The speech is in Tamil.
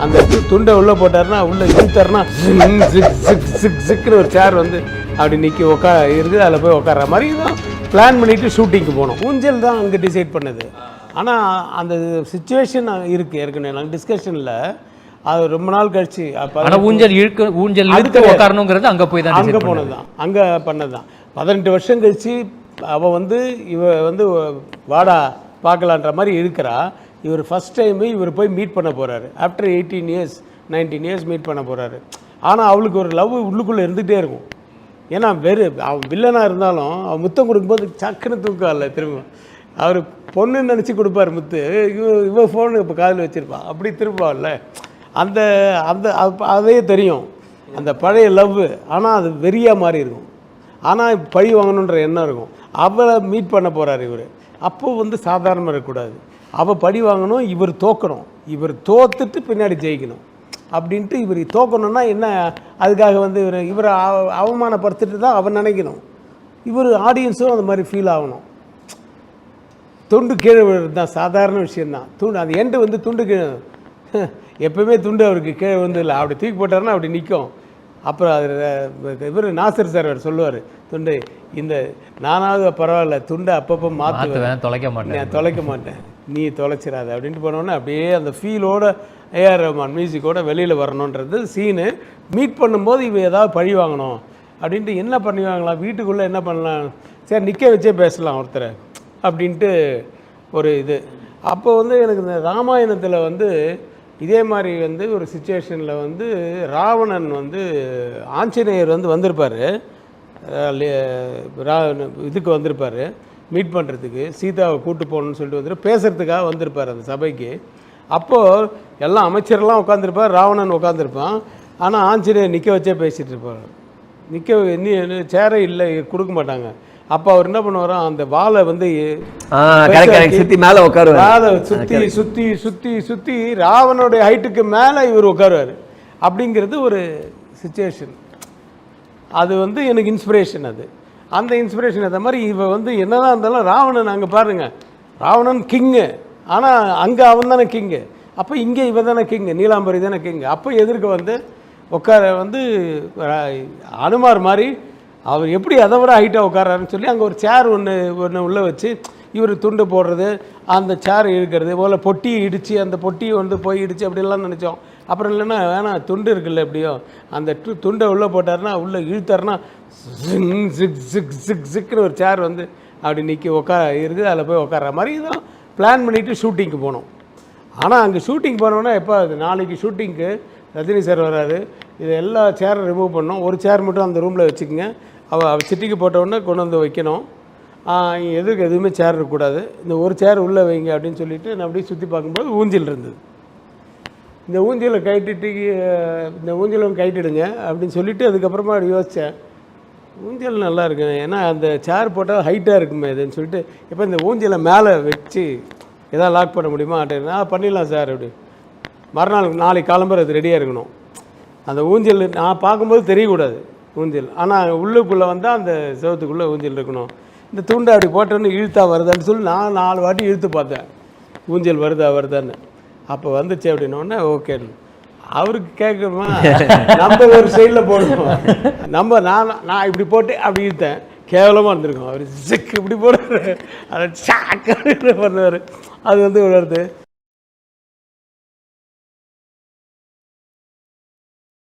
அந்த துண்டை உள்ளே போட்டார்னா உள்ளே இழுத்தாருன்னா சிக்குன்னு ஒரு சேர் வந்து அப்படி நிற்கி இருக்குது அதில் போய் உட்கார்ற மாதிரி தான் பிளான் பண்ணிவிட்டு ஷூட்டிங்க்கு போனோம். ஊஞ்சல் தான் அங்கே டிசைட் பண்ணது. ஆனால் அந்த சுச்சுவேஷன் இருக்குது ஏற்கனவே நாங்கள் டிஸ்கஷனில் அது ரொம்ப நாள் கழிச்சு அப்போ ஊஞ்சல் உட்காரணுங்கிறது அங்கே போய் தான் அங்கே போனது தான் அங்கே பண்ணது தான். 18 வருஷம் கழிச்சு அவள் வந்து வாடா பார்க்கலான்ற மாதிரி இருக்கிறா. இவர் ஃபஸ்ட் டைமு இவர் போய் மீட் பண்ண போகிறாரு. ஆஃப்டர் 18 இயர்ஸ் 19 இயர்ஸ் மீட் பண்ண போகிறாரு. ஆனால் அவளுக்கு ஒரு லவ் உள்ளுக்குள்ளே இருந்துகிட்டே இருக்கும். ஏன்னா அவன் வில்லனாக இருந்தாலும் அவன் முத்தம் கொடுக்கும்போது சக்குன்னு தூக்கம் இல்லை. திரும்ப அவர் பொண்ணுன்னு நினச்சி கொடுப்பார் முத்து. இவ ஃபோனு இப்போ காதில் வச்சுருப்பான். அப்படி திருப்பாவில்ல அந்த அந்த அதே தெரியும் அந்த பழைய லவ். ஆனால் அது வெறியாக மாறி இருக்கும். ஆனால் பழி வாங்கணுன்ற எண்ணம் இருக்கும். அவளை மீட் பண்ண போகிறார் இவர். அப்போது வந்து சாதாரணமாக இருக்கக்கூடாது. அவள் பழி வாங்கணும், இவர் தோக்கணும். இவர் தோத்துட்டு பின்னாடி ஜெயிக்கணும் அப்படின்ட்டு. இவர் தோக்கணும்னா என்ன, அதுக்காக வந்து இவரை அவமானப்படுத்திட்டு தான் அவன் நினைக்கணும். இவர் ஆடியன்ஸும் அந்த மாதிரி ஃபீல் ஆகணும். துண்டு கீழே விழுறது தான் சாதாரண விஷயந்தான். துண்டு அது எண்டு வந்து துண்டு கீழே எப்போவுமே துண்டு அவருக்கு கீழே வந்து இல்லை. அப்படி தூக்கி போட்டார்னா அப்படி நிற்கும். அப்புறம் அது இவர் நாசர் சார் அவர் சொல்லுவார், துண்டு இந்த நானாவது பரவாயில்ல துண்டை அப்பப்போ மாற்றுவேன், தொலைக்க மாட்டேன், நீ தொலைச்சிடாத அப்படின்ட்டு போனோன்னே அப்படியே அந்த ஃபீலோட ஏஆர் ரஹ்மான் மியூசிக்கோட வெளியில் வரணுன்றது சீனு. மீட் பண்ணும்போது இவ ஏதாவது பழி வாங்கணும் அப்படின்ட்டு என்ன பண்ணி வாங்கலாம், வீட்டுக்குள்ளே என்ன பண்ணலாம், சரி நிற்க வச்சே பேசலாம் ஒருத்தரை அப்படின்ட்டு ஒரு இது. அப்போ வந்து எனக்கு இந்த ராமாயணத்தில் வந்து இதே மாதிரி வந்து ஒரு சுச்சுவேஷனில் வந்து ராவணன் வந்து ஆஞ்சநேயர் வந்து வந்திருப்பார். இதுக்கு வந்திருப்பார் மீட் பண்ணுறதுக்கு, சீதாவை கூட்டு போகணுன்னு சொல்லிட்டு வந்துட்டு பேசுகிறதுக்காக வந்திருப்பார் அந்த சபைக்கு. அப்போது எல்லாம் அமைச்சரெல்லாம் உட்காந்துருப்பார், ராவணன் உட்காந்துருப்பான். ஆனால் ஆஞ்சநேயர் நிற்க வச்சே பேசிகிட்டு இருப்பார். நிற்க சேரே இல்லை, கொடுக்க மாட்டாங்க. அப்போ அவர் என்ன பண்ணுவாராம், அந்த வாழை வந்து சுற்றி மேலே உட்காருவார். வாழை சுற்றி சுற்றி சுற்றி சுற்றி ராவனுடைய ஹைட்டுக்கு மேலே இவர் உட்காருவார். அப்படிங்கிறது ஒரு சுச்சுவேஷன். அது வந்து எனக்கு இன்ஸ்பிரேஷன். அது அந்த இன்ஸ்பிரேஷன் அந்த மாதிரி இவ வந்து என்னதான் இருந்தாலும் ராவணன் அங்கே பாருங்கள், ராவணன் கிங்கு. ஆனால் அங்கே அவன் தானே கிங்கு. அப்போ இங்கே இவ தானே கிங்கு, நீலாம்பரி தானே கிங்கு. அப்போ எதிர்க்க வந்து உட்கார வந்து அனுமார் மாதிரி அவர் எப்படி அதை விட ஹைட்டாக உட்காராருன்னு சொல்லி அங்கே ஒரு சேர் ஒன்று உள்ளே வச்சு இவர் துண்டு போடுறது, அந்த சேர் இழுக்கிறது போல், பொட்டியை இடித்து அந்த பொட்டியை வந்து போய் இடித்து அப்படிலாம் நினச்சோம். அப்புறம் இல்லைன்னா வேணாம் துண்டு இருக்குல்ல எப்படியோ அந்த துண்டை உள்ளே போட்டார்னா உள்ளே இழுத்தாருன்னா சிக்குன்னு ஒரு சேர் வந்து அப்படி நிற்கி இருக்குது அதில் போய் உட்கார மாதிரி தான் பிளான் பண்ணிவிட்டு ஷூட்டிங்க்கு போனோம். ஆனால் அங்கே ஷூட்டிங் போனோன்னா எப்போ அது நாளைக்கு ஷூட்டிங்க்கு ரஜினி சார் வராரு, இது எல்லா சேரும் ரிமூவ் பண்ணோம். ஒரு சேர் மட்டும் அந்த ரூமில் வச்சுக்கோங்க, அவள் சிட்டிக்கு போட்டவுடனே கொண்டு வந்து வைக்கணும். எதுக்கு எதுவுமே சேர் இருக்கக்கூடாது, இந்த ஒரு சேர் உள்ளே வைங்க அப்படின்னு சொல்லிவிட்டு நான் அப்படியே சுற்றி பார்க்கும்போது ஊஞ்சல் இருந்தது. இந்த ஊஞ்சலை கைட்டிட்டு இந்த ஊஞ்சலும் கைட்டிடுங்க அப்படின்னு சொல்லிவிட்டு அதுக்கப்புறமா அப்படி யோசித்தேன், ஊஞ்சல் நல்லா இருக்கு, ஏன்னா அந்த சேர் போட்டால் ஹைட்டாக இருக்குமே இதுன்னு சொல்லிட்டு இப்போ இந்த ஊஞ்சலை மேலே வச்சு எதாவது லாக் பண்ண முடியுமா அப்படின்னா பண்ணிடலாம் சார் அப்படி. மறுநாள் நாளைக்கு காலம்பரம் அது ரெடியாக இருக்கணும். அந்த ஊஞ்சல் நான் பார்க்கும்போது தெரியக்கூடாது ஊஞ்சல், ஆனால் உள்ளுக்குள்ளே வந்தால் அந்த செவத்துக்குள்ளே ஊஞ்சல் இருக்கணும். இந்த துண்டை அப்படி போட்டோன்னு இழுத்தா வருதான்னு சொல்லி நான் 4 வாட்டி இழுத்து பார்த்தேன் ஊஞ்சல் வருதான்னு. அப்போ வந்துச்சு அப்படின்னோடனே ஓகேன்னு அவருக்கு கேட்கணுமா, நம்ம ஒரு சைடில் போடணும். நான் இப்படி போட்டு அப்படி இழுத்தேன், கேவலமாக இருந்திருக்கும். அவர் சிக்கு இப்படி போடுறாரு, அதை சாக்கு பண்ணுவார். அது வந்து விழுறது.